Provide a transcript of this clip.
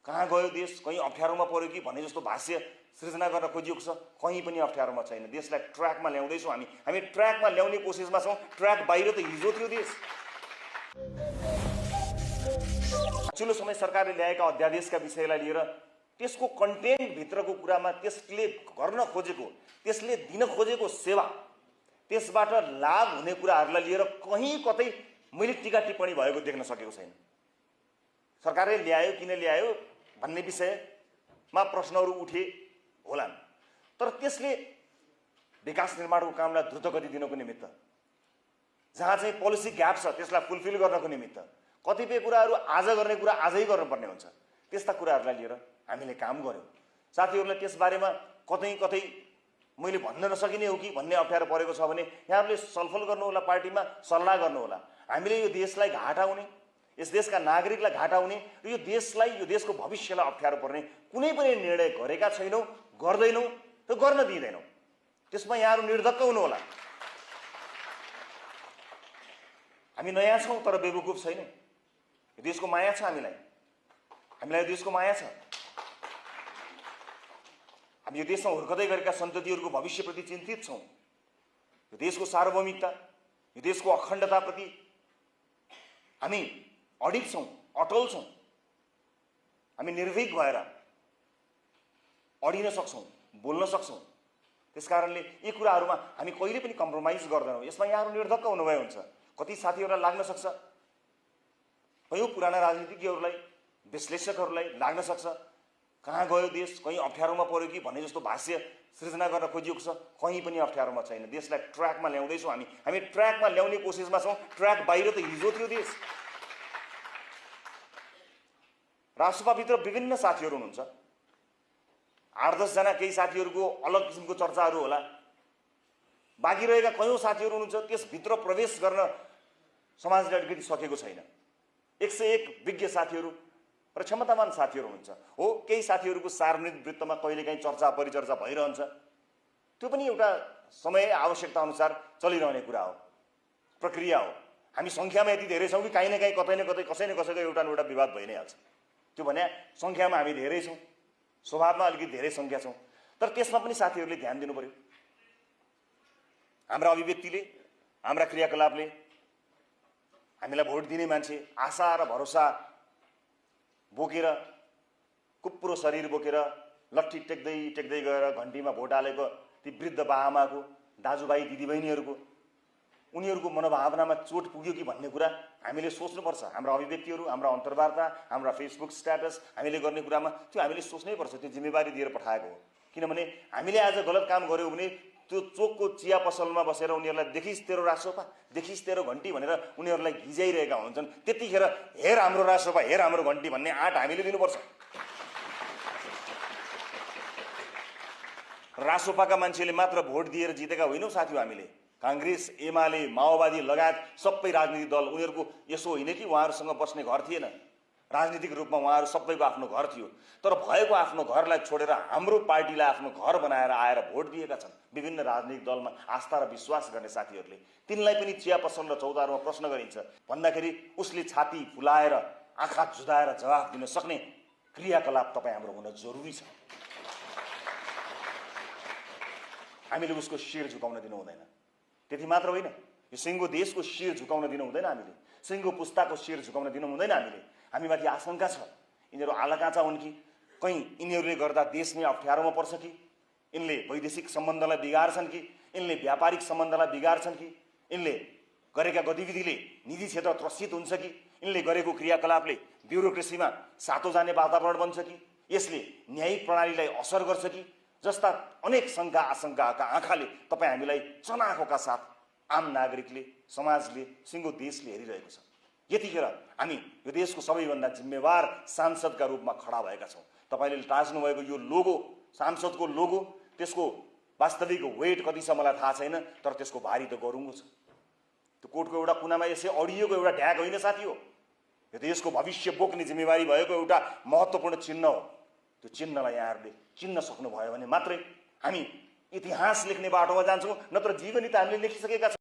कहाँ गयो देश, कहीँ अप्ठ्यारोमा पर्यो कि भन्ने जस्तो भाष्य सृजना गर्न खोजिएको छ। कहीँ पनि अप्ठ्यारोमा छैन। देशलाई ट्र्याकमा ल्याउँदैछौँ हामी ट्र्याकमा ल्याउने कोसिसमा छौँ। ट्र्याक बाहिर त हिजो थियो देश। पछिल्लो समय सरकारले ल्याएका अध्यादेशका विषयलाई लिएर त्यसको कन्टेन्ट भित्रको कुरामा त्यसले गर्न खोजेको, त्यसले दिन खोजेको सेवा, त्यसबाट लाभ हुने कुराहरूलाई लिएर कहीँ कतै मैले टीका टिप्पणी भएको देख्न सकेको छैन। सरकारले ल्यायो किन ल्यायो भन्ने विषयमा प्रश्नहरू उठे होलान्, तर त्यसले विकास निर्माणको कामलाई द्रुत गति दिनको निमित्त, जहाँ चाहिँ पोलिसी ग्याप छ त्यसलाई फुलफिल गर्नको निमित्त कतिपय कुराहरू आज गर्ने कुरा आजै गर्नुपर्ने हुन्छ। त्यस्ता कुराहरूलाई लिएर हामीले काम गर्यौँ। साथीहरूलाई त्यसबारेमा कतै कतै मैले भन्न नसकिने हो कि भन्ने अप्ठ्यारो परेको छ भने यहाँहरूले छलफल गर्नुहोला, पार्टीमा सल्लाह गर्नुहोला। हामीले यो देशलाई घाटा हुने, यस देशका नागरिकलाई घाटा हुने र यो देशलाई, यो देशको भविष्यलाई अप्ठ्यारो पर्ने कुनै पनि निर्णय गरेका छैनौँ, गर्दैनौँ र गर्न दिँदैनौँ। त्यसमा यहाँहरू निर्धक्क हुनुहोला। हामी नयाँ छौँ तर बेवकुफ छैनौँ। यो देशको माया छ हामीलाई यो देशको माया छ। हामी यो देशमा हुर्कदै गरेका सन्ततिहरूको भविष्यप्रति चिन्तित छौँ। यो देशको सार्वभौमिकता, यो देशको अखण्डताप्रति हामी अडिग छौँ, अटल छौँ। हामी निर्भीक भएर अडिन सक्छौँ, बोल्न सक्छौँ। त्यसकारणले यी कुराहरूमा हामी कहिले पनि कम्प्रोमाइज गर्दैनौँ। यसमा यहाँहरू निर्धक्क हुनुभयो हुन्छ। कति साथीहरूलाई लाग्न सक्छ, कयौँ पुराना राजनीतिज्ञहरूलाई, विश्लेषकहरूलाई लाग्न सक्छ कहाँ गयो देश, कहीँ अप्ठ्यारोमा पर्यो कि भन्ने जस्तो भाष्य सृजना गर्न खोजिएको छ। कहीँ पनि अप्ठ्यारोमा छैन। देशलाई ट्र्याकमा ल्याउँदैछौँ हामी ट्र्याकमा ल्याउने कोसिसमा छौँ। ट्र्याक बाहिर त हिजो थियो देश। राष्ट्रसभाभित्र विभिन्न साथीहरू हुनुहुन्छ। 8-10 जना केही साथीहरूको अलग किसिमको चर्चाहरू होला। बाँकी रहेका कयौँ साथीहरू हुनुहुन्छ, त्यसभित्र प्रवेश गर्न समाजले अलिकति सकेको छैन। 101 विज्ञ साथीहरू र क्षमतावान साथीहरू हुनुहुन्छ। हो, केही साथीहरूको सार्वजनिक वृत्तमा कहिलेकाहीँ चर्चा परिचर्चा भइरहन्छ। त्यो पनि एउटा समय आवश्यकता अनुसार चलिरहने कुरा हो, प्रक्रिया हो। हामी सङ्ख्यामा यति धेरै छौँ कि काहीँ न काहीँ कतै न कतै कसै न कसैको एउटा न एउटा विवाद भइ नै हाल्छ। त्यो भने सङ्ख्यामा हामी धेरै छौँ, स्वभावमा अलिकति धेरै सङ्ख्या छौँ, तर त्यसमा पनि साथीहरूले ध्यान दिनु पर्यो। हाम्रा अभिव्यक्तिले, हाम्रा क्रियाकलापले हामीलाई भोट दिने मान्छे आशा र भरोसा बोकेर, कुप्रो शरीर बोकेर लट्ठी टेक्दै टेक्दै गएर घन्टीमा भोट हालेको ती वृद्ध बाआमाको, दाजुभाइ दिदीबहिनीहरूको, उनीहरूको मनोभावनामा चोट पुग्यो कि भन्ने कुरा हामीले सोच्नुपर्छ। हाम्रा अभिव्यक्तिहरू, हाम्रा अन्तर्वार्ता, हाम्रा फेसबुक स्ट्याटस हामीले गर्ने कुरामा त्यो हामीले सोच्नै पर्छ। त्यो जिम्मेवारी दिएर पठाएको हो। किनभने हामीले आज गलत काम गऱ्यौँ भने त्यो चोकको चिया पसलमा बसेर उनीहरूलाई देखिस् तेरो रासोपा, देखिस् तेरो घन्टी भनेर उनीहरूलाई गिजाइरहेका हुन्छन्। त्यतिखेर हेर हाम्रो रासोपा, हेर हाम्रो घन्टी भन्ने आँट हामीले दिनुपर्छ। रासोपाका मान्छेले मात्र भोट दिएर जितेका होइनौँ साथी। हामीले काङ्ग्रेस, एमाले, माओवादी लगायत सबै राजनीतिक दल, उनीहरूको यसो होइन कि उहाँहरूसँग बस्ने घर थिएन। राजनीतिक रूपमा उहाँहरू सबैको आफ्नो घर थियो, तर भएको आफ्नो घरलाई छोडेर हाम्रो पार्टीलाई आफ्नो घर बनाएर आएर भोट दिएका छन्। विभिन्न राजनीतिक दलमा आस्था र विश्वास गर्ने साथीहरूले तिनलाई पनि चिया पसल र चौतारोमा प्रश्न गरिन्छ भन्दाखेरि उसले छाती फुलाएर, आँखा जुदाएर जवाफ दिन सक्ने क्रियाकलाप तपाईँ हाम्रो हुन जरुरी छ। हामीले उसको शिर झुकाउन दिनु हुँदैन। त्यति मात्र होइन, यो सिङ्गो देशको शिर झुकाउन दिनु हुँदैन हामीले। सिङ्गो पुस्ताको शिर झुकाउन दिनु हुँदैन हामीले। हामीमाथि आशंका छ यिनीहरू आलाकाँचा हुन् कि कहीँ यिनीहरूले गर्दा देश नै अप्ठ्यारोमा पर्छ कि, यिनले वैदेशिक सम्बन्धलाई बिगार्छन् कि, यिनले व्यापारिक सम्बन्धलाई बिगार्छन् कि, यिनले गरेका गतिविधिले निजी क्षेत्र त्रसित हुन्छ कि, यिनले गरेको क्रियाकलापले ब्युरोक्रेसीमा सातो जाने वातावरण बन्छ कि, यसले न्यायिक प्रणालीलाई असर गर्छ कि, जस्ता अनेक शङ्का आशंकाका आँखाले तपाईँ हामीलाई चनाखोका साथ आम नागरिकले, समाजले, सिङ्गो देशले हेरिरहेको छ। यतिखेर हामी यो देशको सबैभन्दा जिम्मेवार सांसदका रूपमा खडा भएका छौँ। तपाईँले टाँच्नुभएको यो लोगो, सांसदको लोगो, त्यसको वास्तविक वेट कति छ मलाई थाहा छैन, तर त्यसको भारी त गरुङ्गो छ। त्यो कोटको एउटा कुनामा यसै अडिएको एउटा ढ्याक होइन साथी हो। यो देशको भविष्य बोक्ने जिम्मेवारी भएको एउटा महत्त्वपूर्ण चिन्ह हो। त्यो चिन्हलाई यहाँहरूले चिन्न सक्नुभयो भने मात्रै हामी इतिहास लेख्ने बाटोमा जान्छौँ, नत्र जीवनी त हामीले लेखिसकेका छौँ।